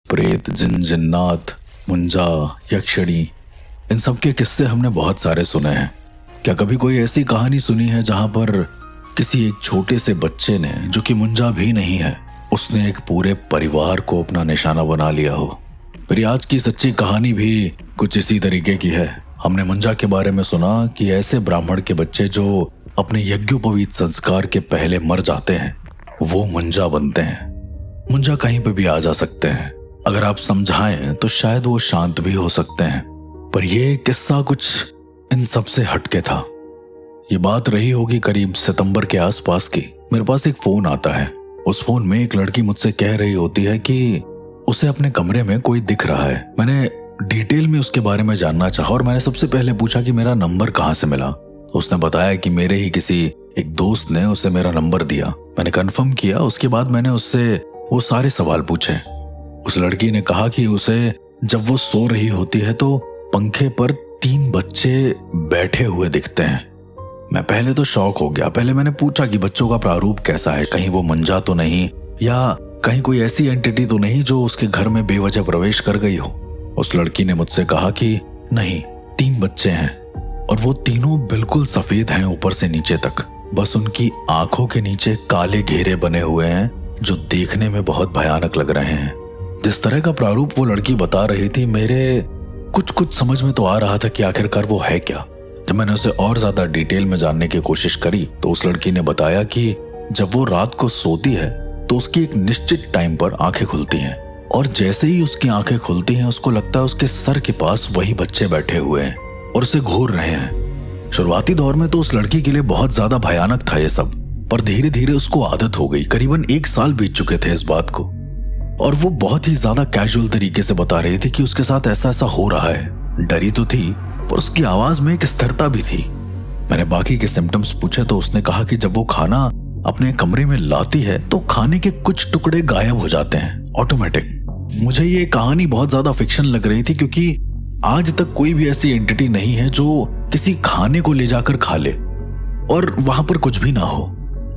प्रेत, जिन जिन्नात, मुंजा, यक्षिणी, इन सब के किस्से हमने बहुत सारे सुने हैं। क्या कभी कोई ऐसी कहानी सुनी है जहां पर किसी एक छोटे से बच्चे ने, जो कि मुंजा भी नहीं है, उसने एक पूरे परिवार को अपना निशाना बना लिया हो? मेरी आज की सच्ची कहानी भी कुछ इसी तरीके की है। हमने मुंजा के बारे में सुना कि ऐसे ब्राह्मण के बच्चे जो अपने यज्ञोपवीत संस्कार के पहले मर जाते हैं, वो मुंजा बनते हैं। मुंजा कहीं पे भी आ जा सकते हैं। अगर आप समझाएं तो शायद वो शांत भी हो सकते हैं। पर ये किस्सा कुछ इन सब से हटके था। ये बात रही होगी करीब सितंबर के आसपास की। मेरे पास एक फोन आता है। उस फोन में एक लड़की मुझसे कह रही होती है कि उसे अपने कमरे में कोई दिख रहा है। मैंने डिटेल में उसके बारे में जानना चाहा और मैंने सबसे पहले पूछा कि मेरा नंबर कहाँ से मिला। तो उसने बताया कि मेरे ही किसी एक दोस्त ने उसे मेरा नंबर दिया। मैंने कंफर्म किया। उसके बाद मैंने उससे वो सारे सवाल पूछे। उस लड़की ने कहा कि उसे जब वो सो रही होती है तो पंखे पर 3 बच्चे बैठे हुए दिखते हैं। मैं पहले तो शॉक हो गया। पहले मैंने पूछा कि बच्चों का प्रारूप कैसा है, कहीं वो मुंजा तो नहीं, या कहीं कोई ऐसी एंटिटी तो नहीं जो उसके घर में बेवजह प्रवेश कर गई हो। उस लड़की ने मुझसे कहा कि नहीं, 3 बच्चे हैं और वो तीनों बिल्कुल सफेद हैं ऊपर से नीचे तक। बस उनकी आंखों के नीचे काले घेरे बने हुए हैं जो देखने में बहुत भयानक लग रहे हैं। जिस तरह का प्रारूप वो लड़की बता रही थी, मेरे कुछ समझ में तो आ रहा था कि आखिरकार वो है क्या। जब मैंने उसे और ज्यादा डिटेल में जानने की कोशिश करी तो उस लड़की ने बताया कि जब वो रात को सोती है तो उसकी एक निश्चित टाइम पर आंखें खुलती हैं और जैसे ही उसकी आंखें खुलती हैं उसको लगता है उसके सर के पास वही बच्चे बैठे हुए हैं और उसे घूर रहे हैं। शुरुआती दौर में तो उस लड़की के लिए बहुत ज्यादा भयानक था ये सब, पर धीरे धीरे उसको आदत हो गई। करीबन 1 साल बीत चुके थे इस बात को और वो बहुत ही ज्यादा कैजुअल तरीके से बता रही थी कि उसके साथ ऐसा ऐसा हो रहा है। डरी तो थी पर उसकी आवाज में एक स्थिरता भी थी। मैंने बाकी के सिम्टम्स पूछे तो उसने कहा कि जब वो खाना अपने कमरे में लाती है तो खाने के कुछ टुकड़े गायब हो जाते हैं ऑटोमेटिक। मुझे ये कहानी बहुत ज्यादा फिक्शन लग रही थी क्योंकि आज तक कोई भी ऐसी एंटिटी नहीं है जो किसी खाने को ले जाकर खा ले और वहां पर कुछ भी ना हो।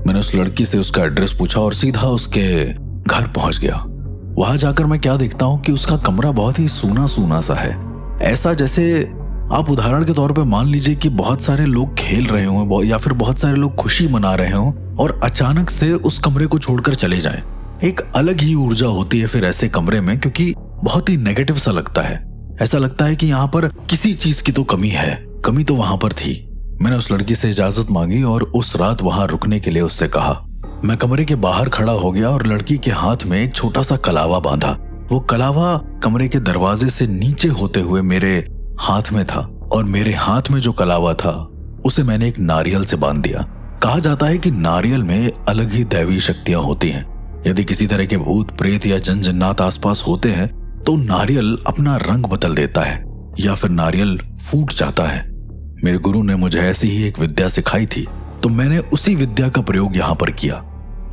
मैंने उस लड़की से उसका एड्रेस पूछा और सीधा उसके घर पहुंच गया। वहां जाकर मैं क्या देखता हूं कि उसका कमरा बहुत ही सूना सूना सा है। ऐसा जैसे आप उदाहरण के तौर पे मान लीजिए कि बहुत सारे लोग खेल रहे हों या फिर बहुत सारे लोग खुशी मना रहे हों और अचानक से उस कमरे को छोड़कर चले जाएं। एक अलग ही ऊर्जा होती है फिर ऐसे कमरे में, क्योंकि बहुत ही नेगेटिव सा लगता है। ऐसा लगता है कि यहाँ पर किसी चीज की तो कमी है। कमी तो वहां पर थी। मैंने उस लड़की से इजाजत मांगी और उस रात वहां रुकने के लिए उससे कहा। मैं कमरे के बाहर खड़ा हो गया और लड़की के हाथ में एक छोटा सा कलावा बांधा। वो कलावा कमरे के दरवाजे से नीचे होते हुए मेरे हाथ में था और मेरे हाथ में जो कलावा था उसे मैंने एक नारियल से बांध दिया। कहा जाता है कि नारियल में अलग ही दैवी शक्तियां होती हैं। यदि किसी तरह के भूत प्रेत या जन जन्नात आसपास होते हैं तो नारियल अपना रंग बदल देता है या फिर नारियल फूट जाता है। मेरे गुरु ने मुझे ऐसी ही एक विद्या सिखाई थी तो मैंने उसी विद्या का प्रयोग यहाँ पर किया।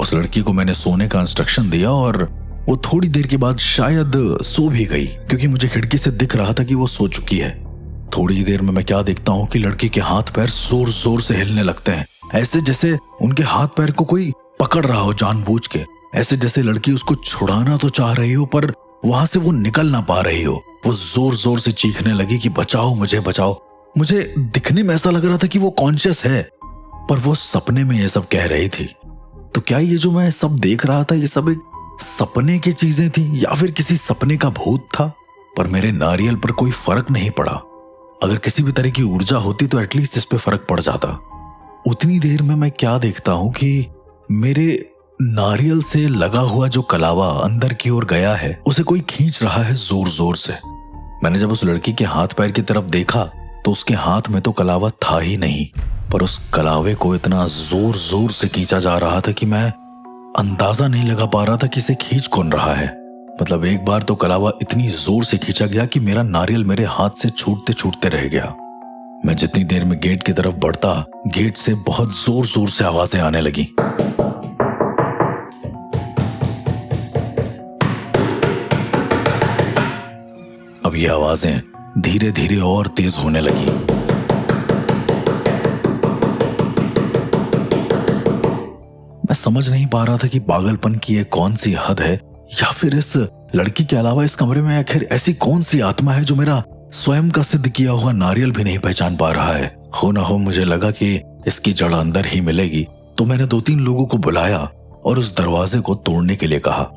उस लड़की को मैंने सोने का इंस्ट्रक्शन दिया और वो थोड़ी देर के बाद शायद सो भी गई क्योंकि मुझे खिड़की से दिख रहा था कि वो सो चुकी है। थोड़ी देर में मैं क्या देखता हूँ कि लड़की के हाथ पैर जोर जोर से हिलने लगते हैं, ऐसे जैसे उनके हाथ पैर को कोई पकड़ रहा हो जानबूझ के। ऐसे जैसे लड़की उसको छुड़ाना तो चाह रही हो पर वहां से वो निकल ना पा रही हो। वो जोर जोर से चीखने लगी कि बचाओ, मुझे बचाओ। मुझे दिखने में ऐसा लग रहा था कि वो कॉन्शियस है पर वो सपने में ये सब कह रही थी। तो क्या ये जो मैं सब देख रहा था ये सब एक सपने की चीजें थी या फिर किसी सपने का भूत था? पर मेरे नारियल पर कोई फर्क नहीं पड़ा। अगर किसी भी तरह की ऊर्जा होती तो एटलीस्ट इस पे फर्क पड़ जाता। उतनी देर में मैं क्या देखता हूं कि मेरे नारियल से लगा हुआ जो कलावा अंदर की ओर गया है उसे कोई खींच रहा है जोर जोर से। मैंने जब उस लड़की के हाथ पैर की तरफ देखा तो उसके हाथ में तो कलावा था ही नहीं, पर उस कलावे को इतना जोर जोर से खींचा जा रहा था कि मैं अंदाजा नहीं लगा पा रहा था कि इसे खींच कौन रहा है। मतलब एक बार तो कलावा इतनी जोर से खींचा गया कि मेरा नारियल मेरे हाथ से छूटते छूटते रह गया। मैं जितनी देर में गेट की तरफ बढ़ता, गेट से बहुत जोर जोर से आवाजें आने लगी। अब ये आवाजें धीरे धीरे और तेज होने लगी। मैं समझ नहीं पा रहा था कि पागलपन की ये कौन सी हद है या फिर इस लड़की के अलावा इस कमरे में आखिर ऐसी कौन सी आत्मा है जो मेरा स्वयं का सिद्ध किया हुआ नारियल भी नहीं पहचान पा रहा है। हो ना हो मुझे लगा कि इसकी जड़ अंदर ही मिलेगी, तो मैंने 2-3 लोगों को बुलाया और उस दरवाजे को तोड़ने के लिए कहा।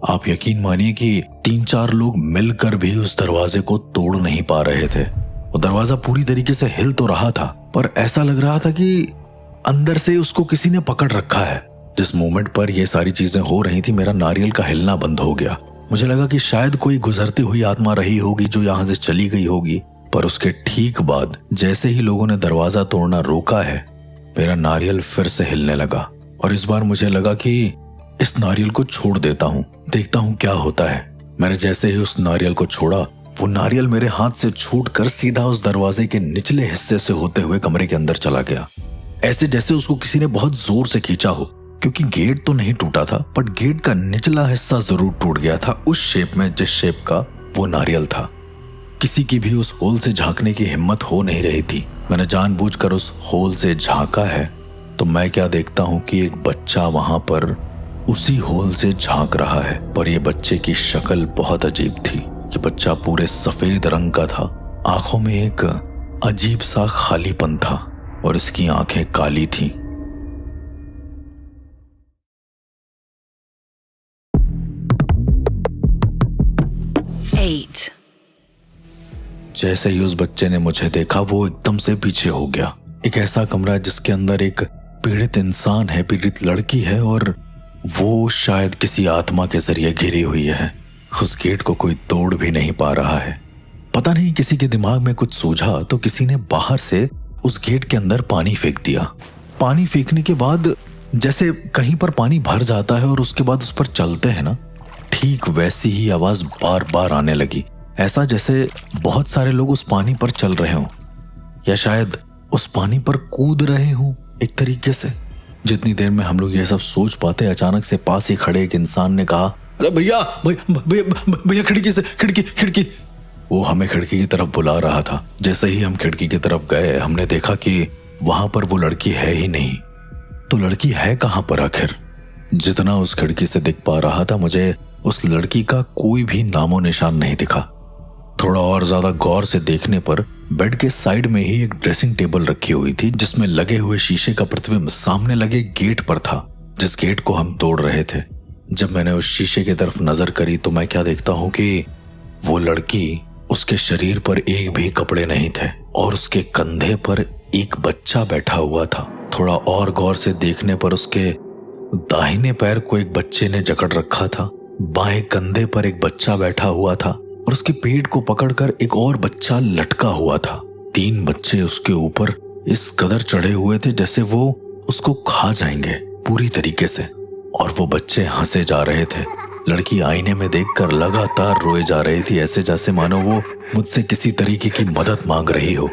आप यकीन मानिए कि 3-4 लोग मिलकर भी उस दरवाजे को तोड़ नहीं पा रहे थे। वो दरवाजा पूरी तरीके से हिल तो रहा था, पर ऐसा लग रहा था कि अंदर से उसको किसी ने पकड़ रखा है। जिस मोमेंट पर ये सारी चीजें हो रही थी, मेरा नारियल का हिलना बंद हो गया। मुझे लगा कि शायद कोई गुजरती हुई आत्मा रही होगी जो यहाँ से चली गई होगी, पर उसके ठीक बाद जैसे ही लोगों ने दरवाजा तोड़ना रोका है, मेरा नारियल फिर से हिलने लगा। और इस बार मुझे लगा कि इस नारियल को छोड़ देता हूँ, देखता हूँ क्या होता है। मैंने जैसे ही उस नारियल को छोड़ा, वो नारियल मेरे हाथ से छूटकर सीधा उस दरवाजे के निचले हिस्से से होते हुए कमरे के अंदर चला गया। ऐसे जैसे उसको किसी ने बहुत जोर से खींचा हो, क्योंकि गेट तो नहीं टूटा था, बट गेट का निचला हिस्सा जरूर टूट गया था, उस शेप में जिस शेप का वो नारियल था। किसी की भी उस होल से झांकने की हिम्मत हो नहीं रही थी। मैंने जानबूझकर उस होल से झांका है, तो मैं क्या देखता हूँ कि एक बच्चा वहां पर उसी होल से झांक रहा है। पर यह बच्चे की शक्ल बहुत अजीब थी। ये बच्चा पूरे सफेद रंग का था, आंखों में एक अजीब सा खालीपन था और इसकी आंखें काली थीं। जैसे ही उस बच्चे ने मुझे देखा, वो एकदम से पीछे हो गया। एक ऐसा कमरा जिसके अंदर एक पीड़ित इंसान है, पीड़ित लड़की है, और वो शायद किसी आत्मा के जरिए घिरी हुई है। उस गेट को कोई तोड़ भी नहीं पा रहा है। पता नहीं किसी के दिमाग में कुछ सूझा तो किसी ने बाहर से उस गेट के अंदर पानी फेंक दिया। पानी फेंकने के बाद जैसे कहीं पर पानी भर जाता है और उसके बाद उस पर चलते हैं ना, ठीक वैसी ही आवाज बार बार आने लगी। ऐसा जैसे बहुत सारे लोग उस पानी पर चल रहे हों, या शायद उस पानी पर कूद रहे हों एक तरीके से। जितनी देर में हम लोग ये सब सोच पाते, अचानक से पास ही खड़े एक इंसान ने कहा, अरे भैया भैया खिड़की से, खिड़की। वो हमें खिड़की की तरफ बुला रहा था। जैसे ही हम खिड़की की तरफ गए, हमने देखा कि वहां पर वो लड़की है ही नहीं। तो लड़की है कहां पर आखिर? जितना उस खिड़की से दिख पा रहा था, मुझे उस लड़की का कोई भी नामो निशान नहीं दिखा। थोड़ा और ज्यादा गौर से देखने पर बेड के साइड में ही एक ड्रेसिंग टेबल रखी हुई थी, जिसमें लगे हुए शीशे का प्रतिबिंब सामने लगे गेट पर था, जिस गेट को हम तोड़ रहे थे। जब मैंने उस शीशे की तरफ नजर करी तो मैं क्या देखता हूँ कि वो लड़की, उसके शरीर पर एक भी कपड़े नहीं थे और उसके कंधे पर एक बच्चा बैठा हुआ था। थोड़ा और गौर से देखने पर उसके दाहिने पैर को एक बच्चे ने जकड़ रखा था, बाएं कंधे पर एक बच्चा बैठा हुआ था और उसके पेट को पकड़कर एक और बच्चा लटका हुआ था। 3 बच्चे उसके ऊपर इस कदर चढ़े हुए थे जैसे वो उसको खा जाएंगे पूरी तरीके से, और वो बच्चे हंसे जा रहे थे। लड़की आईने में देखकर लगातार रोए जा रही थी, ऐसे जैसे मानो वो मुझसे किसी तरीके की मदद मांग रही हो।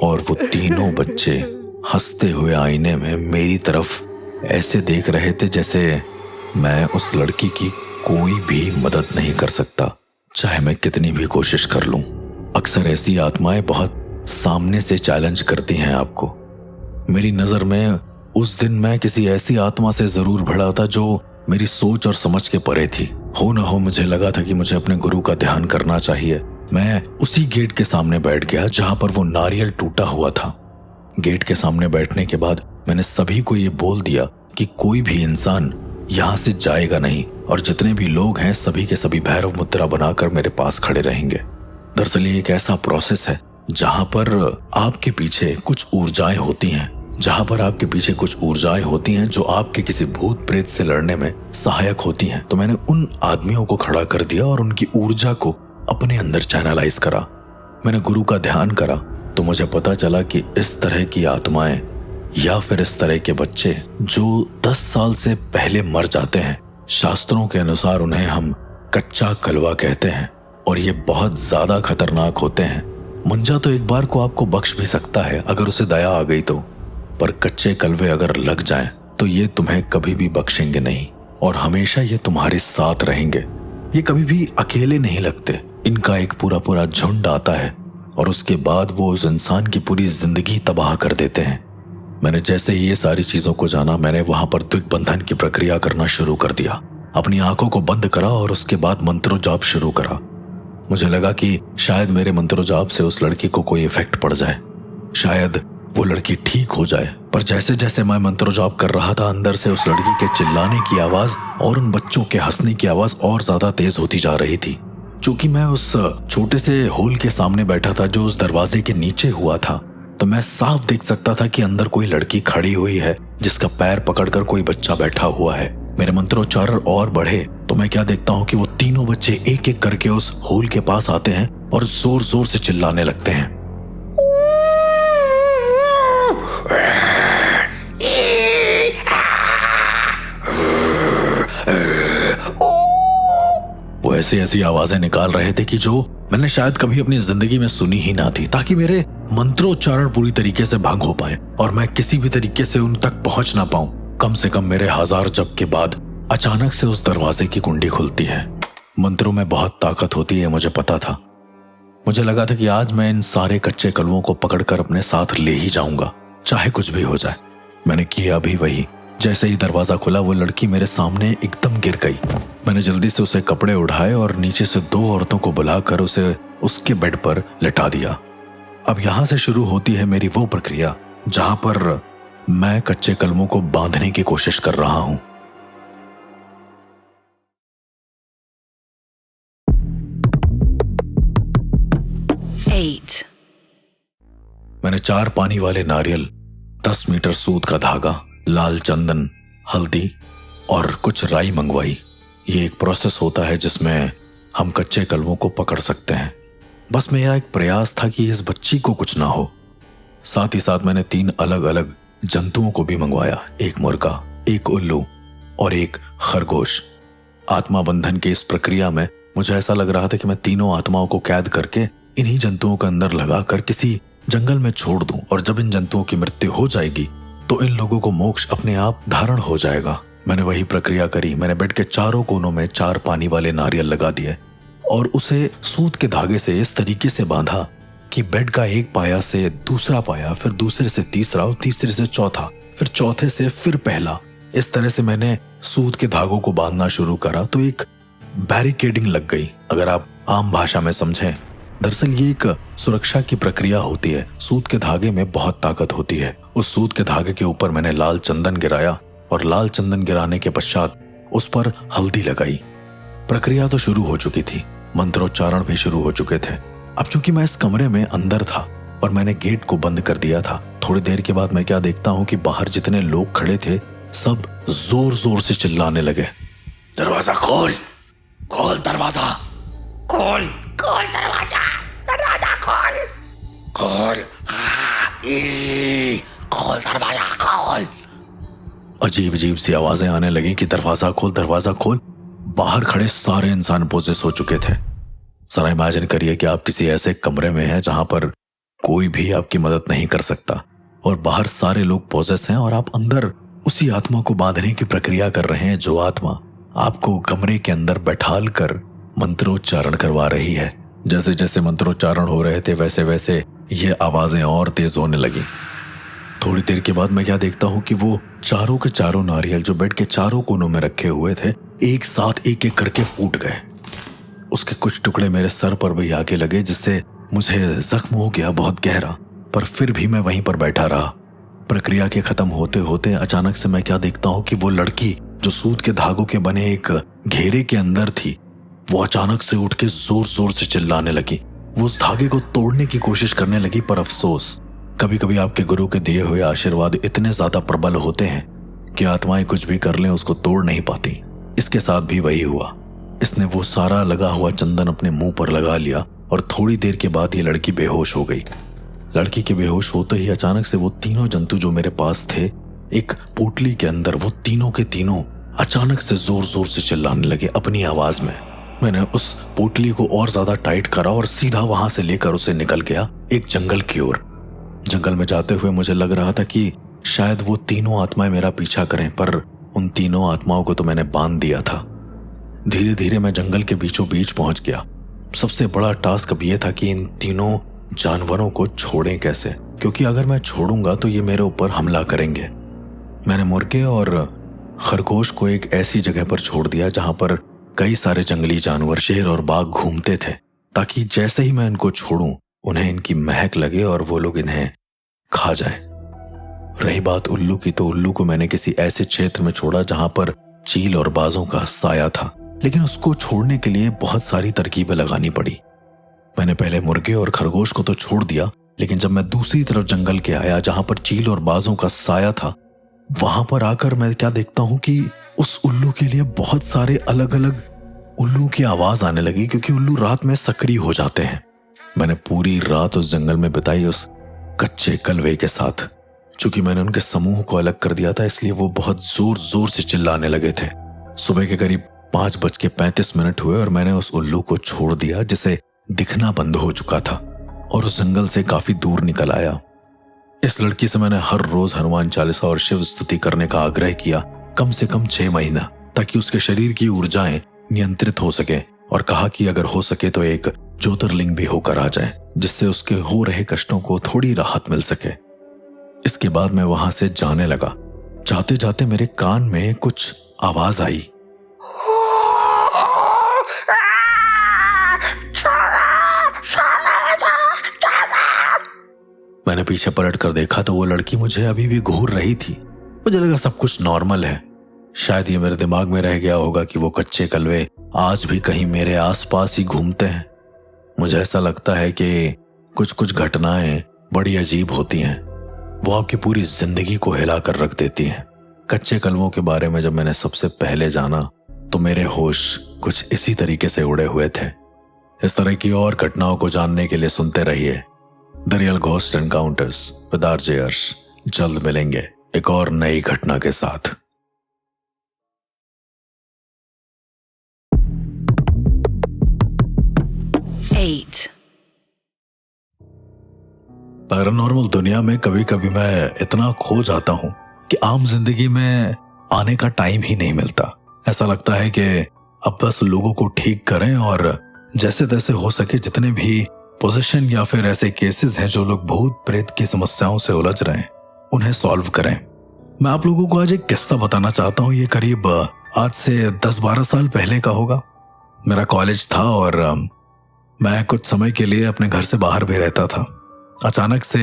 और वो तीनों बच्चे हंसते हुए आईने में मेरी तरफ ऐसे देख रहे थे जैसे मैं उस लड़की की कोई भी मदद नहीं कर सकता, चाहे मैं कितनी भी कोशिश कर लूं। अक्सर ऐसी आत्माएं बहुत सामने से चैलेंज करती हैं आपको। मेरी नजर में उस दिन मैं किसी ऐसी आत्मा से जरूर भिड़ा था जो मेरी सोच और समझ के परे थी। हो न हो मुझे लगा था कि मुझे अपने गुरु का ध्यान करना चाहिए। मैं उसी गेट के सामने बैठ गया जहां पर वो नारियल टूटा हुआ था। गेट के सामने बैठने के बाद मैंने सभी को ये बोल दिया कि कोई भी इंसान यहाँ से जाएगा नहीं, और जितने भी लोग हैं सभी के सभी भैरव मुद्रा बनाकर मेरे पास खड़े रहेंगे। दरअसल ये एक ऐसा प्रोसेस है जहां पर आपके पीछे कुछ ऊर्जाएं होती हैं, जो आपके किसी भूत प्रेत से लड़ने में सहायक होती हैं। तो मैंने उन आदमियों को खड़ा कर दिया और उनकी ऊर्जा को अपने अंदर चैनलाइज करा। मैंने गुरु का ध्यान करा तो मुझे पता चला कि इस तरह की आत्माएं या फिर इस तरह के बच्चे जो 10 साल से पहले मर जाते हैं, शास्त्रों के अनुसार उन्हें हम कच्चा कलवा कहते हैं, और ये बहुत ज्यादा खतरनाक होते हैं। मुंजा तो एक बार को आपको बख्श भी सकता है अगर उसे दया आ गई तो, पर कच्चे कलवे अगर लग जाएं तो ये तुम्हें कभी भी बख्शेंगे नहीं और हमेशा ये तुम्हारे साथ रहेंगे। ये कभी भी अकेले नहीं लगते, इनका एक पूरा झुंड आता है और उसके बाद वो उस इंसान की पूरी जिंदगी तबाह कर देते हैं। मैंने जैसे ही ये सारी चीजों को जाना, मैंने वहां पर दिग्बंधन की प्रक्रिया करना शुरू कर दिया। अपनी आंखों को बंद करा और उसके बाद मंत्रोजाप शुरू करा। मुझे लगा कि शायद मेरे मंत्रोजाप से उस लड़की को कोई इफेक्ट पड़ जाए, शायद वो लड़की ठीक हो जाए। पर जैसे जैसे मैं मंत्रोजाप कर रहा था, अंदर से उस लड़की के चिल्लाने की आवाज और उन बच्चों के हंसने की आवाज और ज्यादा तेज होती जा रही थी। चूंकि मैं उस छोटे से होल के सामने बैठा था जो उस दरवाजे के नीचे हुआ था, तो मैं साफ देख सकता था कि अंदर कोई लड़की खड़ी हुई है जिसका पैर पकड़कर कोई बच्चा बैठा हुआ है। मेरे मंत्रोच्चारण और बढ़े तो मैं क्या देखता हूँ कि वो तीनों बच्चे एक एक करके उस होल के पास आते हैं और जोर जोर से चिल्लाने लगते हैं। वो ऐसी ऐसी आवाजें निकाल रहे थे कि जो मैंने शायद कभी अपनी जिंदगी में सुनी ही ना थी, ताकि मेरे मंत्रोच्चारण पूरी तरीके से भंग हो पाए और मैं किसी भी तरीके से उन तक पहुंच ना पाऊं। कम से कम मेरे 1000 जप के बाद अचानक से उस दरवाजे की कुंडी खुलती है। मंत्रों में बहुत ताकत होती है, मुझे पता था। मुझे लगा था कि आज मैं इन सारे कच्चे कलमों को पकड़कर अपने साथ ले ही जाऊंगा, चाहे कुछ भी हो जाए। मैंने किया भी वही। जैसे ही दरवाजा खुला, वो लड़की मेरे सामने एकदम गिर गई। मैंने जल्दी से उसे कपड़े उठाए और नीचे से 2 औरतों को बुलाकर उसे उसके बेड पर लेटा दिया। अब यहां से शुरू होती है मेरी वो प्रक्रिया जहां पर मैं कच्चे कलमों को बांधने की कोशिश कर रहा हूं। मैंने 4 पानी वाले नारियल, 10 मीटर सूत का धागा, लाल चंदन, हल्दी और कुछ राई मंगवाई। ये एक प्रोसेस होता है जिसमें हम कच्चे कलमों को पकड़ सकते हैं। बस मेरा एक प्रयास था कि इस बच्ची को कुछ ना हो। साथ ही साथ मैंने 3 अलग अलग जंतुओं को भी मंगवाया, एक मुर्गा, एक उल्लू और एक खरगोश। आत्मा बंधन की इस प्रक्रिया में मुझे ऐसा लग रहा था कि मैं तीनों आत्माओं को कैद करके इन्हीं जंतुओं के अंदर लगाकर किसी जंगल में छोड़ दूं, और जब इन जंतुओं की मृत्यु हो जाएगी तो इन लोगों को मोक्ष अपने आप धारण हो जाएगा। मैंने वही प्रक्रिया करी। मैंने बेड के चारों कोनों में 4 पानी वाले नारियल लगा दिए और उसे सूत के धागे से इस तरीके से बांधा कि बेड का एक पाया से दूसरा पाया, फिर दूसरे से तीसरा और तीसरे से चौथा, फिर चौथे से फिर पहला। इस तरह से मैंने सूत के धागों को बांधना शुरू करा तो एक बैरिकेडिंग लग गई। अगर आप आम भाषा में समझें, दरअसल ये एक सुरक्षा की प्रक्रिया होती है। सूत के धागे में बहुत ताकत होती है। उस सूत के धागे के ऊपर मैंने लाल चंदन गिराया और लाल चंदन गिराने के पश्चात उस पर हल्दी लगाई। प्रक्रिया तो शुरू हो चुकी थी, मंत्रोच्चारण भी शुरू हो चुके थे। अब चूंकि मैं इस कमरे में अंदर था और मैंने गेट को बंद कर दिया था, थोड़ी देर के बाद मैं क्या देखता हूँ कि बाहर जितने लोग खड़े थे सब जोर जोर से चिल्लाने लगे, दरवाजा खोल, खोल दरवाजा, खोल, खोल दरवाजा, दरवाजा खोल, खोल, खोल दरवाजा खोल। अजीब अजीब सी आवाजें आने लगी कि दरवाजा खोल, दरवाजा खोल। बाहर खड़े सारे इंसान पोजेस हो चुके थे। जरा इमेजिन करिए कि आप किसी ऐसे कमरे में हैं जहां पर कोई भी आपकी मदद नहीं कर सकता और बाहर सारे लोग पोजेस हैं और आप अंदर उसी आत्मा को बांधने की प्रक्रिया कर रहे हैं जो आत्मा आपको कमरे के अंदर बैठाल कर मंत्रोच्चारण करवा रही है। जैसे जैसे मंत्रोच्चारण हो रहे थे वैसे वैसे ये आवाजें और तेज होने लगी। थोड़ी देर के बाद मैं क्या देखता हूँ कि वो चारों के चारों नारियल जो बेड के चारों कोनों में रखे हुए थे एक साथ एक एक करके फूट गए। उसके कुछ टुकड़े मेरे सर पर भी आके लगे, जिससे मुझे जख्म हो गया बहुत गहरा, पर फिर भी मैं वहीं पर बैठा रहा। प्रक्रिया के खत्म होते होते अचानक से मैं क्या देखता हूँ कि वो लड़की जो सूत के धागों के बने एक घेरे के अंदर थी, वो अचानक से उठ के जोर जोर से चिल्लाने लगी। वो उस धागे को तोड़ने की कोशिश करने लगी, पर अफसोस कभी कभी आपके गुरु के दिए हुए आशीर्वाद इतने ज्यादा प्रबल होते हैं कि आत्माएं कुछ भी कर लें उसको तोड़ नहीं पाती। इसके साथ भी वही हुआ। इसने वो सारा लगा हुआ चंदन अपने मुंह पर लगा लिया और थोड़ी देर के बाद ये लड़की बेहोश हो गई। लड़की के बेहोश होते ही अचानक से वो तीनों जंतु जो मेरे पास थे एक पोटली के अंदर, वो तीनों के तीनों अचानक से जोर जोर से चिल्लाने लगे अपनी आवाज में। मैंने उस पोटली को और ज्यादा टाइट करा और सीधा वहां से लेकर उसे निकल गया एक जंगल की ओर। जंगल में जाते हुए मुझे लग रहा था कि शायद वो तीनों आत्माएं मेरा पीछा करें, पर उन तीनों आत्माओं को तो मैंने बांध दिया था। धीरे धीरे मैं जंगल के बीचों बीच पहुंच गया। सबसे बड़ा टास्क अब यह था कि इन तीनों जानवरों को छोड़ें कैसे, क्योंकि अगर मैं छोड़ूंगा तो ये मेरे ऊपर हमला करेंगे। मैंने मुर्गे और खरगोश को एक ऐसी जगह पर छोड़ दिया जहां पर कई सारे जंगली जानवर, शेर और बाघ घूमते थे, ताकि जैसे ही मैं इनको छोड़ूं उन्हें इनकी महक लगे और वो लोग इन्हें खा जाए। रही बात उल्लू की, तो उल्लू को मैंने किसी ऐसे क्षेत्र में छोड़ा जहां पर चील और बाजों का साया था, लेकिन उसको छोड़ने के लिए बहुत सारी तरकीबें लगानी पड़ी। मैंने पहले मुर्गे और खरगोश को तो छोड़ दिया, लेकिन जब मैं दूसरी तरफ जंगल के आया जहां पर चील और बाजों का साया था, वहां पर आकर मैं क्या देखता हूं कि उस उल्लू के लिए बहुत सारे अलग अलग उल्लू की आवाज आने लगी, क्योंकि उल्लू रात में सक्रिय हो जाते हैं। मैंने पूरी रात उस जंगल में बिताई उस कच्चे कलवे के साथ। चूंकि मैंने उनके समूह को अलग कर दिया था, इसलिए वो बहुत जोर जोर से चिल्लाने लगे थे। सुबह के करीब 5:35 हुए और मैंने उस उल्लू को छोड़ दिया जिसे दिखना बंद हो चुका था, और उस जंगल से काफी दूर निकल आया। इस लड़की से मैंने हर रोज हनुमान चालीसा और शिव स्तुति करने का आग्रह किया, कम से कम 6 महीना, ताकि उसके शरीर की ऊर्जाएं नियंत्रित हो सके, और कहा कि अगर हो सके तो एक ज्योतिर्लिंग भी होकर आ जाए, जिससे उसके हो रहे कष्टों को थोड़ी राहत मिल सके। इसके बाद मैं वहां से जाने लगा। जाते जाते मेरे कान में कुछ आवाज आई। मैंने पीछे पलट कर देखा तो वो लड़की मुझे अभी भी घूर रही थी। मुझे लगा सब कुछ नॉर्मल है। शायद ये मेरे दिमाग में रह गया होगा कि वो कच्चे कलवे आज भी कहीं मेरे आसपास ही घूमते हैं। मुझे ऐसा लगता है कि कुछ कुछ घटनाएं बड़ी अजीब होती हैं, वो आपकी पूरी जिंदगी को हिला कर रख देती हैं। कच्चे कलवों के बारे में जब मैंने सबसे पहले जाना तो मेरे होश कुछ इसी तरीके से उड़े हुए थे। इस तरह की और घटनाओं को जानने के लिए सुनते रहिए the real ghost encounters with RJ अर्श। जल्द मिलेंगे एक और नई घटना के साथ। पैरानॉर्मल दुनिया में कभी कभी मैं इतना खो जाता हूं कि आम जिंदगी में आने का टाइम ही नहीं मिलता। ऐसा लगता है कि अब बस लोगों को ठीक करें और जैसे तैसे हो सके जितने भी पोजीशन या फिर ऐसे केसेस हैं जो लोग भूत प्रेत की समस्याओं से उलझ रहे हैं उन्हें सॉल्व करें। मैं आप लोगों को आज एक किस्सा बताना चाहता हूँ। ये करीब आज से 10-12 साल पहले का होगा। मेरा कॉलेज था और मैं कुछ समय के लिए अपने घर से बाहर भी रहता था। अचानक से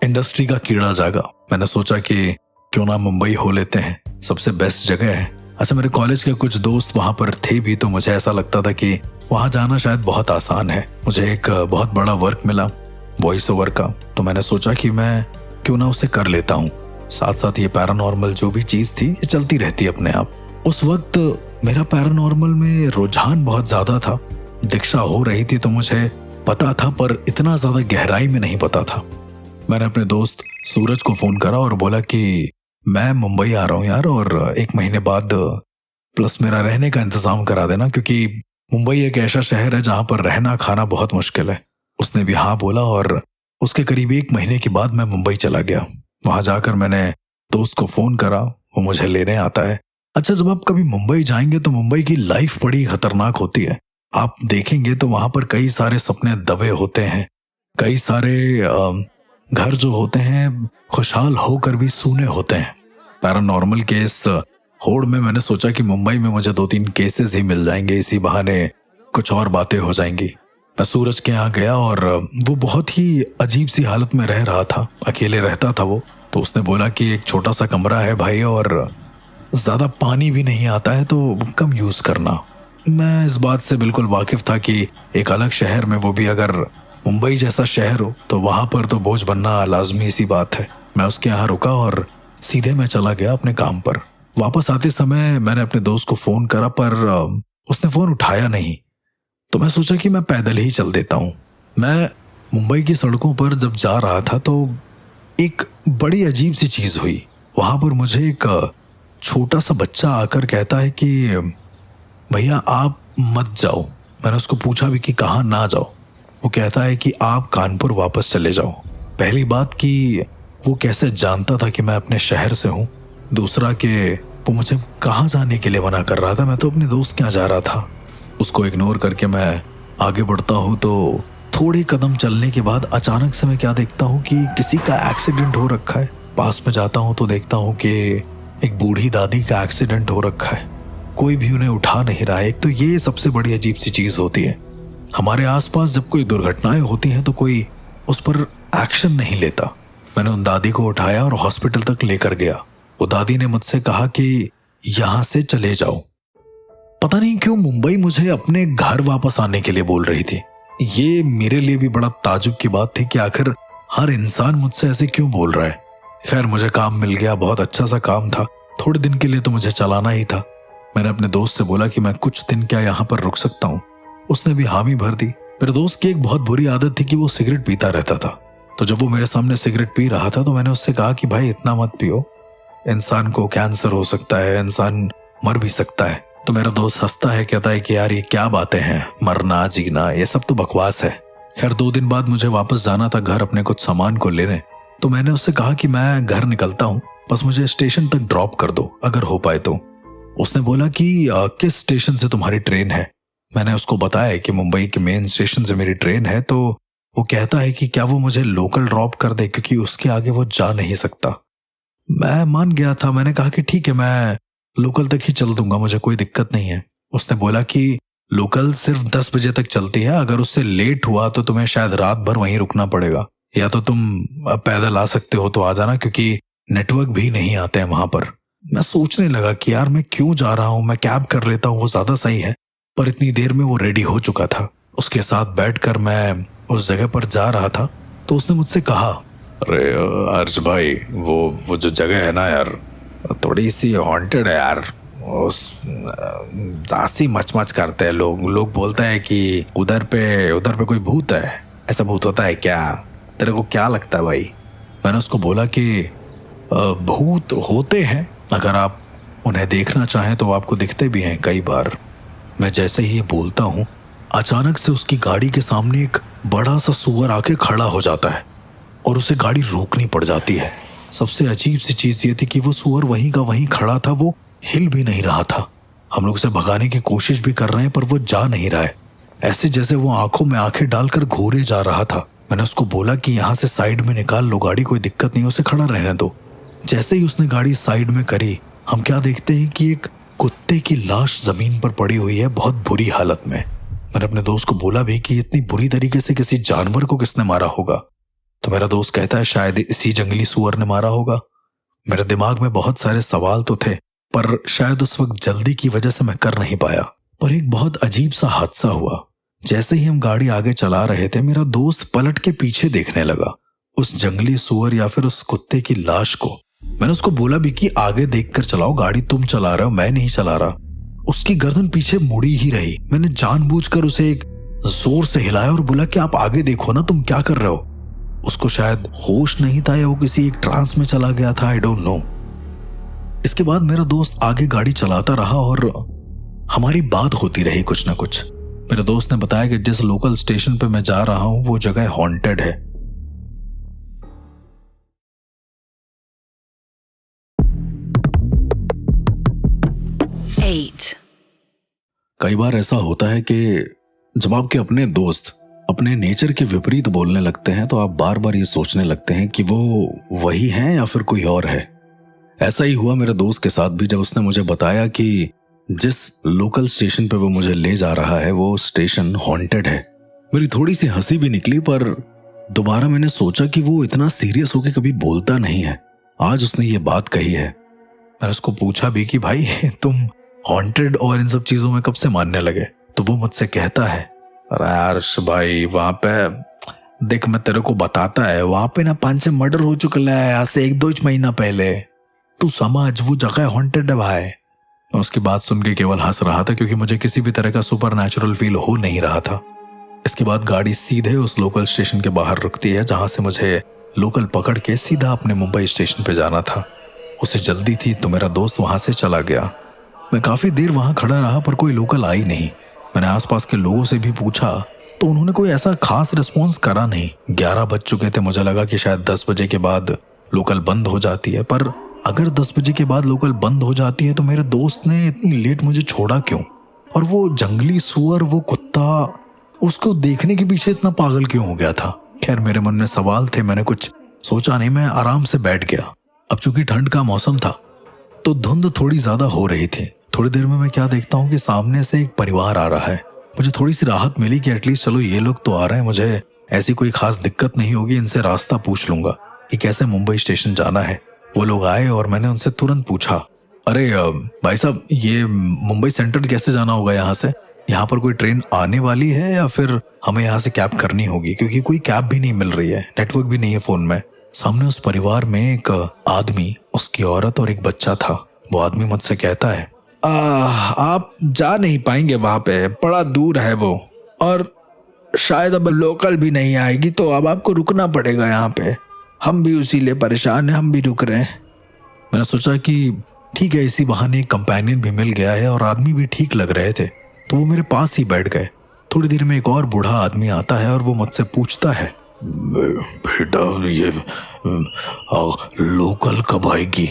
इंडस्ट्री का कीड़ा जागा। मैंने सोचा कि क्यों ना मुंबई हो लेते हैं, सबसे बेस्ट जगह है। अच्छा, मेरे कॉलेज के कुछ दोस्त वहां पर थे भी, तो मुझे ऐसा लगता था कि वहां जाना शायद बहुत आसान है। मुझे एक बहुत बड़ा वर्क मिला वॉइस ओवर का, तो मैंने सोचा कि मैं क्यों ना उसे कर लेता हूँ। साथ साथ ये पैरानॉर्मल जो भी चीज थी ये चलती रहती अपने आप। उस वक्त मेरा पैरानॉर्मल में रुझान बहुत ज्यादा था। दीक्षा हो रही थी तो मुझे पता था, पर इतना ज्यादा गहराई में नहीं पता था। मैंने अपने दोस्त सूरज को फोन करा और बोला कि मैं मुंबई आ रहा हूँ यार, और 1 महीने बाद प्लस मेरा रहने का इंतजाम करा देना, क्योंकि मुंबई एक ऐसा शहर है जहां पर रहना खाना बहुत मुश्किल है। उसने भी हाँ बोला और उसके करीब 1 महीने के बाद मैं मुंबई चला गया। वहां जाकर मैंने दोस्त को फोन करा, वो मुझे लेने आता है। अच्छा, जब आप कभी मुंबई जाएंगे तो मुंबई की लाइफ बड़ी खतरनाक होती है। आप देखेंगे तो वहां पर कई सारे सपने दबे होते हैं, कई सारे घर जो होते हैं खुशहाल होकर भी सूने होते हैं। पैरानॉर्मल केस होड़ में मैंने सोचा कि मुंबई में मुझे 2-3 केसेस ही मिल जाएंगे, इसी बहाने कुछ और बातें हो जाएंगी। मैं सूरज के यहाँ गया और वो बहुत ही अजीब सी हालत में रह रहा था, अकेले रहता था वो। तो उसने बोला कि एक छोटा सा कमरा है भाई, और ज्यादा पानी भी नहीं आता है तो कम यूज करना। मैं इस बात से बिल्कुल वाकिफ था कि एक अलग शहर में, वो भी अगर मुंबई जैसा शहर हो, तो वहां पर तो बोझ बनना लाजमी सी बात है। मैं उसके यहाँ रुका और सीधे मैं चला गया अपने काम पर। वापस आते समय मैंने अपने दोस्त को फोन करा, पर उसने फोन उठाया नहीं। तो मैं सोचा कि मैं पैदल ही चल देता हूँ। मैं मुंबई की सड़कों पर जब जा रहा था तो एक बड़ी अजीब सी चीज हुई। वहां पर मुझे एक छोटा सा बच्चा आकर कहता है कि भैया आप मत जाओ। मैंने उसको पूछा भी कि कहाँ ना जाओ। वो कहता है कि आप कानपुर वापस चले जाओ। पहली बात कि वो कैसे जानता था कि मैं अपने शहर से हूँ। दूसरा कि वो मुझे कहाँ जाने के लिए मना कर रहा था। मैं तो अपने दोस्त के यहाँ जा रहा था। उसको इग्नोर करके मैं आगे बढ़ता हूँ तो थोड़े कदम चलने के बाद अचानक से मैं क्या देखता हूँ कि किसी का एक्सीडेंट हो रखा है। पास में जाता हूँ तो देखता हूँ कि एक बूढ़ी दादी का एक्सीडेंट हो रखा है, कोई भी उन्हें उठा नहीं रहा है। एक तो ये सबसे बड़ी अजीब सी चीज होती है, हमारे आसपास जब कोई दुर्घटनाएं होती हैं तो कोई उस पर एक्शन नहीं लेता। मैंने उन दादी को उठाया और हॉस्पिटल तक लेकर गया। वो दादी ने मुझसे कहा कि यहां से चले जाओ। पता नहीं क्यों मुंबई मुझे अपने घर वापस आने के लिए बोल रही थी। ये मेरे लिए भी बड़ा ताजुब की बात थी कि आखिर हर इंसान मुझसे ऐसे क्यों बोल रहा है। खैर मुझे काम मिल गया, बहुत अच्छा सा काम था, थोड़े दिन के लिए तो मुझे चलाना ही था। मैंने अपने दोस्त से बोला कि मैं कुछ दिन क्या यहाँ पर रुक सकता हूँ। उसने भी हामी भर दी। मेरे दोस्त की एक बहुत बुरी आदत थी कि वो सिगरेट पीता रहता था। तो जब वो मेरे सामने सिगरेट पी रहा था तो मैंने उससे कहा कि भाई इतना मत पियो, इंसान को कैंसर हो सकता है, इंसान मर भी सकता है। तो मेरा दोस्त हंसता है, कहता है कि यार ये क्या बातें हैं, मरना जीना ये सब तो बकवास है। खैर 2 दिन बाद मुझे वापस जाना था घर अपने कुछ सामान को लेने। तो मैंने उससे कहा कि मैं घर निकलता हूँ, बस मुझे स्टेशन तक ड्रॉप कर दो अगर हो पाए तो। उसने बोला कि किस स्टेशन से तुम्हारी ट्रेन है। मैंने उसको बताया कि मुंबई के मेन स्टेशन से मेरी ट्रेन है। तो वो कहता है कि क्या वो मुझे लोकल ड्रॉप कर दे, क्योंकि उसके आगे वो जा नहीं सकता। मैं मान गया था, मैंने कहा कि ठीक है मैं लोकल तक ही चल दूंगा, मुझे कोई दिक्कत नहीं है। उसने बोला कि लोकल सिर्फ 10 बजे तक चलती है, अगर उससे लेट हुआ तो तुम्हें शायद रात भर वहीं रुकना पड़ेगा, या तो तुम पैदल आ सकते हो तो आ जाना, क्योंकि नेटवर्क भी नहीं आते हैं वहां पर। मैं सोचने लगा कि यार मैं क्यों जा रहा हूं, मैं कैब कर लेता हूं, वो ज्यादा सही है। पर इतनी देर में वो रेडी हो चुका था। उसके साथ बैठकर मैं उस जगह पर जा रहा था तो उसने मुझसे कहा, अरे अर्ज भाई, वो जो जगह है ना यार, थोड़ी सी हॉन्टेड है यार। उस जासी मच करते हैं लोग बोलते हैं कि उधर पे कोई भूत है। ऐसा भूत होता है क्या? तेरे को क्या लगता है भाई? मैंने उसको बोला कि भूत होते हैं, अगर आप उन्हें देखना चाहें तो आपको दिखते भी हैं कई बार। मैं जैसे ही ये बोलता हूँ अचानक से उसकी गाड़ी के सामने एक बड़ा सा सुअर आके खड़ा हो जाता है और उसे गाड़ी रोकनी पड़ जाती है। सबसे अजीब सी चीज ये थी कि वो सुअर वहीं का वहीं खड़ा था, वो हिल भी नहीं रहा था। हम लोग उसे भगाने की कोशिश भी कर रहे हैं पर वो जा नहीं रहा है, ऐसे जैसे वो आंखों में आंखें डालकर घूरे जा रहा था। मैंने उसको बोला कि यहाँ से साइड में निकाल लो गाड़ी, कोई दिक्कत नहीं, उसे खड़ा रहने दो। जैसे ही उसने गाड़ी साइड में करी, हम क्या देखते हैं कि एक कुत्ते की लाश जमीन पर पड़ी हुई है, बहुत बुरी हालत में। मैंने अपने दोस्त को बोला भी कि इतनी बुरी तरीके से किसी जानवर को किसने मारा होगा। तो मेरा दोस्त कहता है शायद इसी जंगली सुअर ने मारा होगा। मेरे दिमाग में बहुत सारे सवाल तो थे, पर शायद उस वक्त जल्दी की वजह से मैं कर नहीं पाया। पर एक बहुत अजीब सा हादसा हुआ। जैसे ही हम गाड़ी आगे चला रहे थे, मेरा दोस्त पलट के पीछे देखने लगा उस जंगली सुअर या फिर उस कुत्ते की लाश को। मैंने उसको बोला भी कि आगे देखकर चलाओ, गाड़ी तुम चला रहे हो, मैं नहीं चला रहा। उसकी गर्दन पीछे मुड़ी ही रही। मैंने जानबूझकर उसे एक जोर से हिलाया और बोला कि आप आगे देखो ना, तुम क्या कर रहे हो। उसको शायद होश नहीं था या वो किसी एक ट्रांस में चला गया था, आई डोंट नो। इसके बाद मेरा दोस्त आगे गाड़ी चलाता रहा और हमारी बात होती रही कुछ ना कुछ। मेरे दोस्त ने बताया कि जिस लोकल स्टेशन पे मैं जा रहा हूं वो जगह हॉन्टेड है। कई बार ऐसा होता है कि जब आपके अपने दोस्त अपने नेचर के विपरीत बोलने लगते हैं तो आप बार बार ये सोचने लगते हैं कि वो वही हैं या फिर कोई और है। ऐसा ही हुआ मेरे दोस्त के साथ भी, जब उसने मुझे बताया कि जिस लोकल स्टेशन पे वो मुझे ले जा रहा है वो स्टेशन हॉन्टेड है। मेरी थोड़ी सी हंसी भी निकली, पर दोबारा मैंने सोचा कि वो इतना सीरियस होकर कभी बोलता नहीं है। आज उसने ये बात कही है। मैंने उसको पूछा भी कि भाई तुम हॉन्टेड और इन सब चीजों में कब से मानने लगे? तो वो मुझसे कहता है, अरे यार भाई वहां पे देख, मैं तेरे को बताता है, वहां पे ना 5-6 मर्डर हो चुका है आज से 1-2 महीना पहले। तू समझ, वो जगह हॉन्टेड है भाई। मैं उसकी बात सुन के केवल हंस रहा था, क्योंकि मुझे किसी भी तरह का सुपर नेचुरल फील हो नहीं रहा था। इसके बाद गाड़ी सीधे उस लोकल स्टेशन के बाहर रुकती है, जहां से मुझे लोकल पकड़ के सीधा अपने मुंबई स्टेशन पे जाना था। उसे जल्दी थी तो मेरा दोस्त वहां से चला गया। मैं काफी देर वहां खड़ा रहा पर कोई लोकल आई नहीं। मैंने आसपास के लोगों से भी पूछा तो उन्होंने कोई ऐसा खास रिस्पॉन्स करा नहीं। 11 बज चुके थे, मुझे लगा कि शायद 10 बजे के बाद लोकल बंद हो जाती है। पर अगर 10 बजे के बाद लोकल बंद हो जाती है तो मेरे दोस्त ने इतनी लेट मुझे छोड़ा क्यों? और वो जंगली सुअर, वो कुत्ता, उसको देखने के पीछे इतना पागल क्यों हो गया था? खैर मेरे मन में सवाल थे, मैंने कुछ सोचा नहीं, मैं आराम से बैठ गया। अब चूंकि ठंड का मौसम था तो धुंध थोड़ी ज्यादा हो रही थी। थोड़ी देर में मैं क्या देखता हूँ कि सामने से एक परिवार आ रहा है। मुझे थोड़ी सी राहत मिली कि एटलीस्ट चलो ये लोग तो आ रहे हैं, मुझे ऐसी कोई खास दिक्कत नहीं होगी, इनसे रास्ता पूछ लूंगा कि कैसे मुंबई स्टेशन जाना है। वो लोग आए और मैंने उनसे तुरंत पूछा, अरे भाई साहब, ये मुंबई सेंट्रल कैसे जाना होगा यहाँ से? यहाँ पर कोई ट्रेन आने वाली है या फिर हमें यहाँ से कैब करनी होगी? क्योंकि कोई कैब भी नहीं मिल रही है, नेटवर्क भी नहीं है फोन में। सामने उस परिवार में एक आदमी, उसकी औरत और एक बच्चा था। वो आदमी मुझसे कहता है, आप जा नहीं पाएंगे वहां पे, बड़ा दूर है वो, और शायद अब लोकल भी नहीं आएगी, तो अब आपको रुकना पड़ेगा यहाँ पे। हम भी उसी लिए परेशान हैं, हम भी रुक रहे हैं। मैंने सोचा कि ठीक है, इसी बहाने एक कंपेनियन भी मिल गया है और आदमी भी ठीक लग रहे थे, तो वो मेरे पास ही बैठ गए। थोड़ी देर में एक और बूढ़ा आदमी आता है और वो मुझसे पूछता है, बेटा ये लोकल कब आएगी?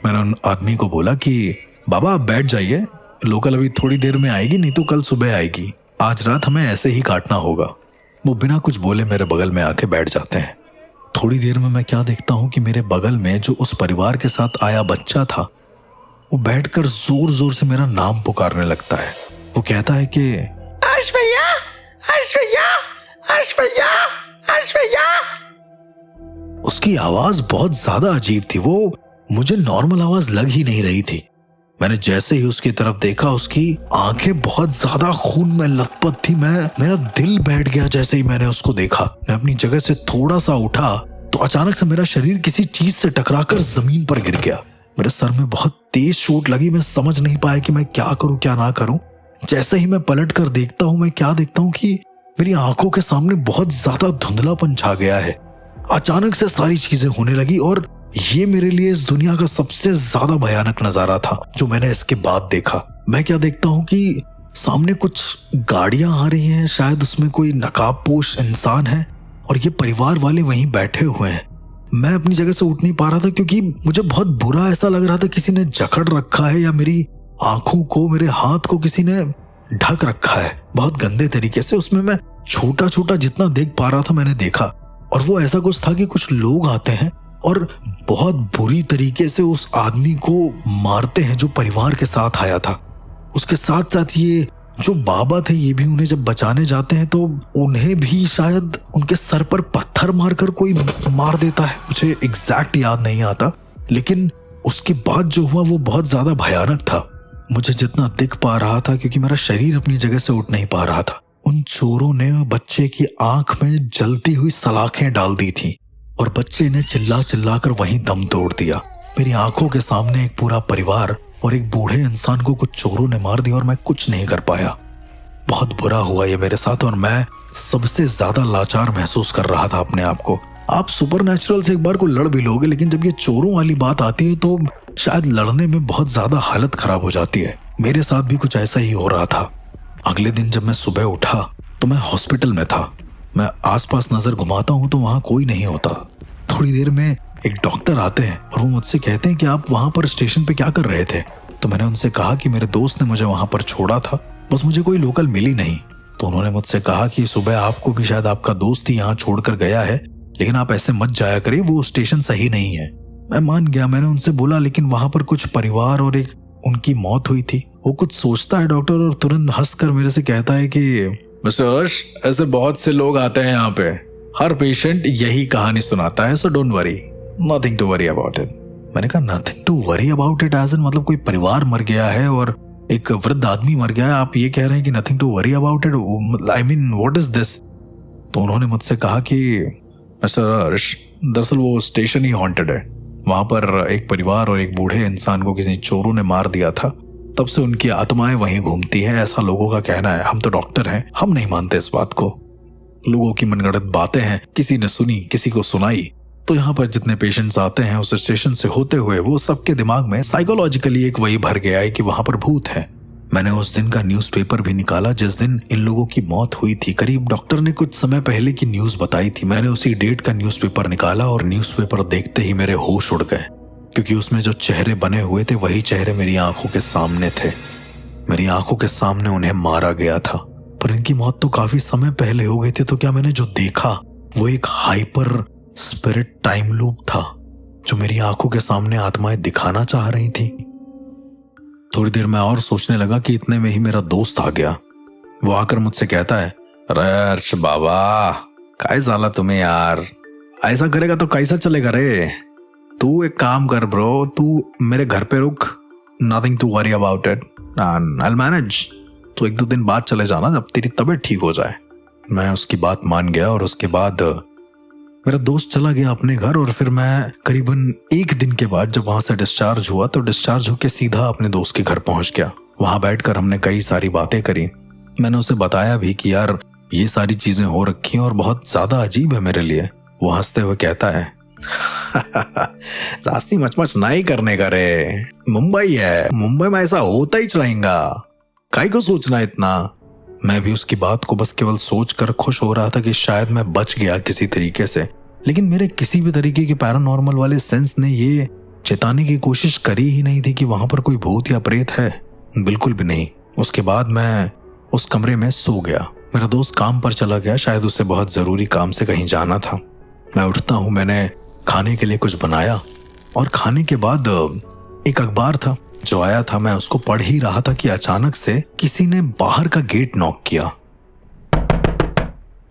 मैंने उन आदमी को बोला कि बाबा आप बैठ जाइए, लोकल अभी थोड़ी देर में आएगी, नहीं तो कल सुबह आएगी। आज रात हमें ऐसे ही काटना होगा। वो बिना कुछ बोले मेरे बगल में आके बैठ जाते हैं। थोड़ी देर में मैं क्या देखता हूँ कि मेरे बगल में जो उस परिवार के साथ आया बच्चा था, वो बैठकर जोर जोर से मेरा नाम पुकारने लगता है। वो कहता है कि अर्श भैया, अर्श भैया, अर्श भैया, अर्श भैया। उसकी आवाज बहुत ज्यादा अजीब थी, वो मुझे नॉर्मल आवाज लग ही नहीं रही थी। मैंने जैसे ही उसकी तरफ देखा, उसकी आंखें बहुत ज्यादा खून में लथपथ थी। मेरा दिल बैठ गया जैसे ही मैंने उसको देखा। मैं अपनी जगह से थोड़ा सा उठा तो अचानक से मेरा शरीर किसी चीज से टकराकर जमीन पर गिर गया। मेरे सर में बहुत तेज चोट लगी। मैं समझ नहीं पाया कि मैं क्या करूं क्या ना करूं। जैसे ही मैं पलट कर देखता हूं, मैं क्या देखता हूं कि मेरी आंखों के सामने बहुत ज्यादा धुंधलापन छा गया है। अचानक से सारी चीजें होने लगी और ये मेरे लिए इस दुनिया का सबसे ज्यादा भयानक नजारा था जो मैंने इसके बाद देखा। मैं क्या देखता हूँ कि सामने कुछ गाड़ियां आ रही हैं, शायद उसमें कोई नकाबपोश इंसान है और ये परिवार वाले वहीं बैठे हुए हैं। मैं अपनी जगह से उठ नहीं पा रहा था क्योंकि मुझे बहुत बुरा ऐसा लग रहा था, किसी ने जकड़ रखा है या मेरी आंखों को, मेरे हाथ को किसी ने ढक रखा है बहुत गंदे तरीके से। उसमें मैं छोटा छोटा जितना देख पा रहा था मैंने देखा, और वो ऐसा कुछ था कि कुछ लोग आते हैं और बहुत बुरी तरीके से उस आदमी को मारते हैं जो परिवार के साथ आया था। उसके साथ साथ ये जो बाबा थे, ये भी उन्हें जब बचाने जाते हैं तो उन्हें भी शायद उनके सर पर पत्थर मारकर कोई मार देता है। मुझे एग्जैक्ट याद नहीं आता, लेकिन उसके बाद जो हुआ वो बहुत ज्यादा भयानक था। मुझे जितना दिख पा रहा था, क्योंकि मेरा शरीर अपनी जगह से उठ नहीं पा रहा था, उन चोरों ने बच्चे की आंख में जलती हुई सलाखें डाल दी थी और बच्चे ने चिल्ला चिल्ला कर वहीं दम तोड़ दिया। मेरी आंखों के सामने एक पूरा परिवार और एक बूढ़े इंसान को कुछ चोरों ने मार दिया और मैं कुछ नहीं कर पाया। बहुत बुरा हुआ ये मेरे साथ और मैं सबसे ज्यादा लाचार महसूस कर रहा था अपने आप को। आप सुपरनैचुरल से एक बार को लड़ भी लोगे, लेकिन जब ये चोरों वाली बात आती है तो शायद लड़ने में बहुत ज्यादा हालत खराब हो जाती है। मेरे साथ भी कुछ ऐसा ही हो रहा था। अगले दिन जब मैं सुबह उठा तो मैं हॉस्पिटल में था। मैं आसपास नजर घुमाता हूँ तो वहां कोई नहीं होता। थोड़ी देर में एक डॉक्टर आते हैं और वो मुझसे कहते हैं कि आप वहां पर स्टेशन पे क्या कर रहे थे? तो मैंने उनसे कहा कि मेरे दोस्त ने मुझे वहां पर छोड़ा था, बस मुझे कोई लोकल मिली नहीं। तो उन्होंने मुझसे कहा कि सुबह आपको भी शायद आपका दोस्त ही यहाँ छोड़कर गया है, लेकिन आप ऐसे मत जाया करिए, वो स्टेशन सही नहीं है। मैं मान गया। मैंने उनसे बोला लेकिन वहां पर कुछ परिवार और एक उनकी मौत हुई थी। वो कुछ सोचता है डॉक्टर और तुरंत हंसकर मेरे से कहता है कि मिस्टर हर्ष, ऐसे बहुत से लोग आते हैं यहाँ पे, हर पेशेंट यही कहानी सुनाता है, so don't worry, nothing to worry about it. मैंने कहा nothing to worry about it as in मतलब कोई परिवार मर गया है और एक वृद्ध आदमी मर गया है, आप ये कह रहे हैं कि nothing to worry about it? I mean what is this? तो उन्होंने मुझसे कहा कि मिस्टर हर्ष, दरअसल वो स्टेशन ही हॉन्टेड है। वहां पर एक परिवार और एक बूढ़े इंसान को किसी चोरों ने मार दिया था, तब से उनकी आत्माएं वहीं घूमती हैं, ऐसा लोगों का कहना है। हम तो डॉक्टर हैं, हम नहीं मानते इस बात को। लोगों की मनगढ़ंत बातें हैं, किसी ने सुनी, किसी को सुनाई। तो यहाँ पर जितने पेशेंट्स आते हैं उस स्टेशन से होते हुए, वो सबके दिमाग में साइकोलॉजिकली एक वही भर गया है कि वहां पर भूत है। मैंने उस दिन का न्यूज़पेपर भी निकाला जिस दिन इन लोगों की मौत हुई थी। करीब डॉक्टर ने कुछ समय पहले की न्यूज बताई थी। मैंने उसी डेट का न्यूज़पेपर निकाला और न्यूज़पेपर देखते ही मेरे होश उड़ गए, क्योंकि उसमें जो चेहरे बने हुए थे वही चेहरे मेरी आंखों के सामने थे। मेरी आंखों के सामने उन्हें मारा गया था, पर इनकी मौत तो काफी समय पहले हो गई थी। तो क्या मैंने जो देखा वो एक हाइपर स्पिरिट टाइम लूप था जो मेरी आंखों के सामने आत्माएं दिखाना चाह रही थी? थोड़ी देर में और सोचने लगा कि इतने में ही मेरा दोस्त आ गया। वो आकर मुझसे कहता है, अरे अर्श बाबा, काय साला तुम्हें यार, ऐसा करेगा तो कैसा चलेगा रे। तू एक काम कर ब्रो, तू मेरे घर पे रुक, nothing to worry about it, I will manage. तो 1-2 दिन बाद चले जाना जब तेरी तबीयत ठीक हो जाए। मैं उसकी बात मान गया और उसके बाद मेरा दोस्त चला गया अपने घर। और फिर मैं करीबन 1 दिन के बाद जब वहां से डिस्चार्ज हुआ तो डिस्चार्ज होकर सीधा अपने दोस्त के घर पहुंच गया। वहां बैठकर हमने कई सारी बातें करी। मैंने उसे बताया भी कि यार ये सारी चीजें हो रखी हैं और बहुत ज्यादा अजीब है मेरे लिए। वो हंसते हुए कहता है, जास्ती मचमच नहीं करने का रे, मुंबई है, मुंबई में ऐसा होता ही रहेगा, काहे को सोचना इतना। मैं भी उसकी बात को बस केवल सोचकर खुश हो रहा था कि शायद मैं बच गया किसी तरीके से। लेकिन मेरे किसी भी तरीके के पैरानॉर्मल वाले सेंस ने ये चेताने की कोशिश करी ही नहीं थी कि वहां पर कोई भूत या प्रेत है, बिल्कुल भी नहीं। उसके बाद मैं उस कमरे में सो गया। मेरा दोस्त काम पर चला गया, शायद उसे बहुत जरूरी काम से कहीं जाना था। मैं उठता हूँ, मैंने खाने के लिए कुछ बनाया और खाने के बाद एक अखबार था जो आया था, मैं उसको पढ़ ही रहा था कि अचानक से किसी ने बाहर का गेट नॉक किया।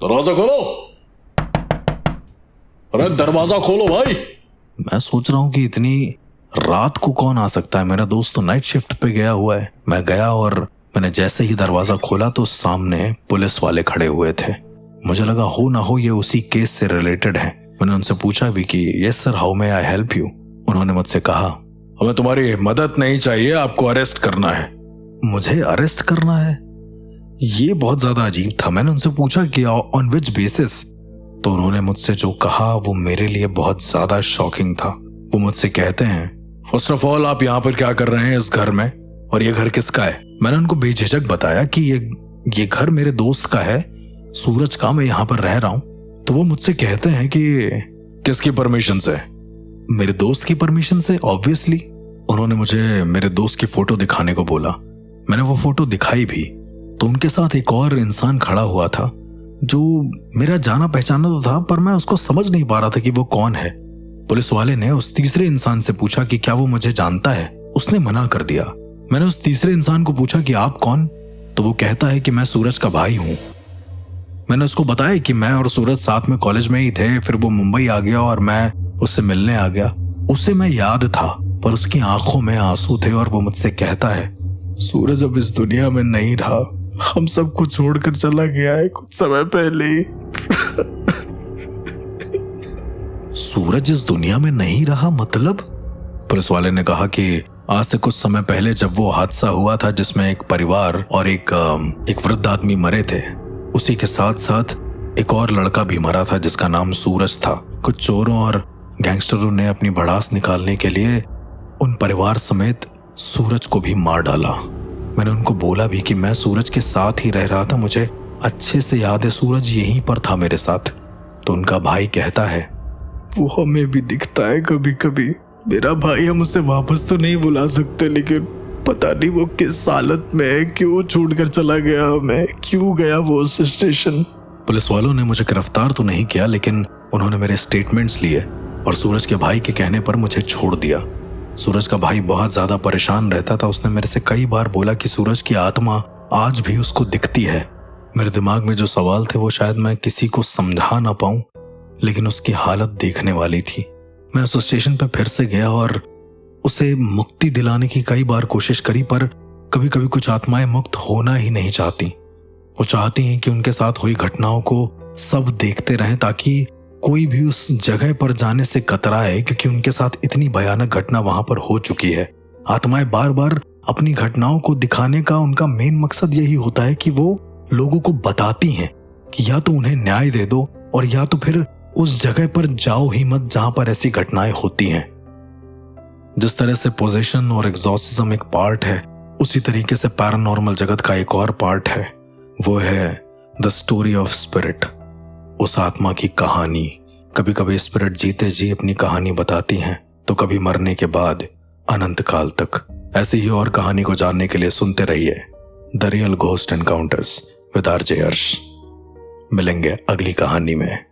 दरवाजा खोलो, अरे दरवाजा खोलो भाई। मैं सोच रहा हूं कि इतनी रात को कौन आ सकता है। मेरा दोस्त तो नाइट शिफ्ट पे गया हुआ है। मैं गया और मैंने जैसे ही दरवाजा खोला तो सामने पुलिस वाले खड़े हुए थे। मुझे लगा हो ना हो ये उसी केस से रिलेटेड है। मैंने उनसे पूछा भी कि yes sir, how may I help you. उन्होंने मुझसे कहा, हमें तुम्हारी मदद नहीं चाहिए, आपको अरेस्ट करना है। मुझे अरेस्ट करना है? ये बहुत ज्यादा अजीब था। मैंने उनसे पूछा कि ऑन विच बेसिस। तो उन्होंने मुझसे जो कहा वो मेरे लिए बहुत ज्यादा शॉकिंग था। वो मुझसे कहते हैं, फर्स्ट ऑफ ऑल आप यहाँ पर क्या कर रहे हैं इस घर में, और ये घर किसका है? मैंने उनको बेझिझक बताया कि ये घर मेरे दोस्त का है, सूरज का, मैं यहाँ पर रह रहा हूँ। तो वो मुझसे कहते हैं कि किसकी परमिशन से? मेरे दोस्त की परमिशन से, ऑब्वियसली। उन्होंने मुझे मेरे दोस्त की फोटो दिखाने को बोला। मैंने वो फोटो दिखाई भी तो उनके साथ एक और इंसान खड़ा हुआ था जो मेरा जाना पहचाना तो था, पर मैं उसको समझ नहीं पा रहा था कि वो कौन है। पुलिस वाले ने उस तीसरे इंसान से पूछा कि क्या वो मुझे जानता है। उसने मना कर दिया। मैंने उस तीसरे इंसान को पूछा कि आप कौन? तो वो कहता है कि मैं सूरज का भाई हूं। मैंने उसको बताया कि मैं और सूरज साथ में कॉलेज में ही थे, फिर वो मुंबई आ गया और मैं उससे मिलने आ गया। उसे मैं याद था पर उसकी आंखों में आंसू थे और वो मुझसे कहता है, सूरज अब इस दुनिया में नहीं रहा, हम सबको छोड़कर चला गया है कुछ समय पहले ही। सूरज इस दुनिया में नहीं रहा मतलब? पुलिस वाले ने कहा कि आज से कुछ समय पहले जब वो हादसा हुआ था जिसमें एक परिवार और एक वृद्ध आदमी मरे थे, उसी के साथ साथ एक और लड़का भी मरा था जिसका नाम सूरज था। कुछ चोरों और गैंगस्टरों ने अपनी भड़ास निकालने के लिए उन परिवार समेत सूरज को भी मार डाला। मैंने उनको बोला भी कि मैं सूरज के साथ ही रह रहा था, मुझे अच्छे से याद है सूरज यहीं पर था मेरे साथ। तो उनका भाई कहता है, वो हमें भी दिखता है कभी कभी, मेरा भाई, हम उसे वापस तो नहीं बुला सकते, लेकिन पता नहीं वो किस हालत में है, क्यों छोड़कर चला गया हमें, क्यों गया वो उस स्टेशन। पुलिस वालों ने मुझे गिरफ्तार तो नहीं किया, लेकिन उन्होंने मेरे स्टेटमेंट्स लिए और सूरज के भाई के कहने पर मुझे छोड़ दिया। सूरज का भाई बहुत ज्यादा परेशान रहता था। उसने मेरे से कई बार बोला कि सूरज की आत्मा आज भी उसको दिखती है। मेरे दिमाग में जो सवाल थे वो शायद मैं किसी को समझा ना पाऊं, लेकिन उसकी हालत देखने वाली थी। मैं उस स्टेशन पर फिर से गया और उसे मुक्ति दिलाने की कई बार कोशिश करी, पर कभी कभी कुछ आत्माएं मुक्त होना ही नहीं चाहती। वो चाहती हैं कि उनके साथ हुई घटनाओं को सब देखते रहें ताकि कोई भी उस जगह पर जाने से कतराए, क्योंकि उनके साथ इतनी भयानक घटना वहां पर हो चुकी है। आत्माएं बार बार अपनी घटनाओं को दिखाने का उनका मेन मकसद यही होता है कि वो लोगों को बताती हैं कि या तो उन्हें न्याय दे दो और या तो फिर उस जगह पर जाओ ही मत जहां पर ऐसी घटनाएं होती हैं। जिस तरह से पोजेशन और एग्जॉर्सिज्म एक पार्ट है, उसी तरीके से पैरानॉर्मल जगत का एक और पार्ट है, वो है द स्टोरी ऑफ स्पिरिट, उस आत्मा की कहानी। कभी कभी स्पिरिट जीते जी अपनी कहानी बताती हैं, तो कभी मरने के बाद अनंत काल तक। ऐसी ही और कहानी को जानने के लिए सुनते रहिए the real ghost encounters with RJ Harsh. मिलेंगे अगली कहानी में।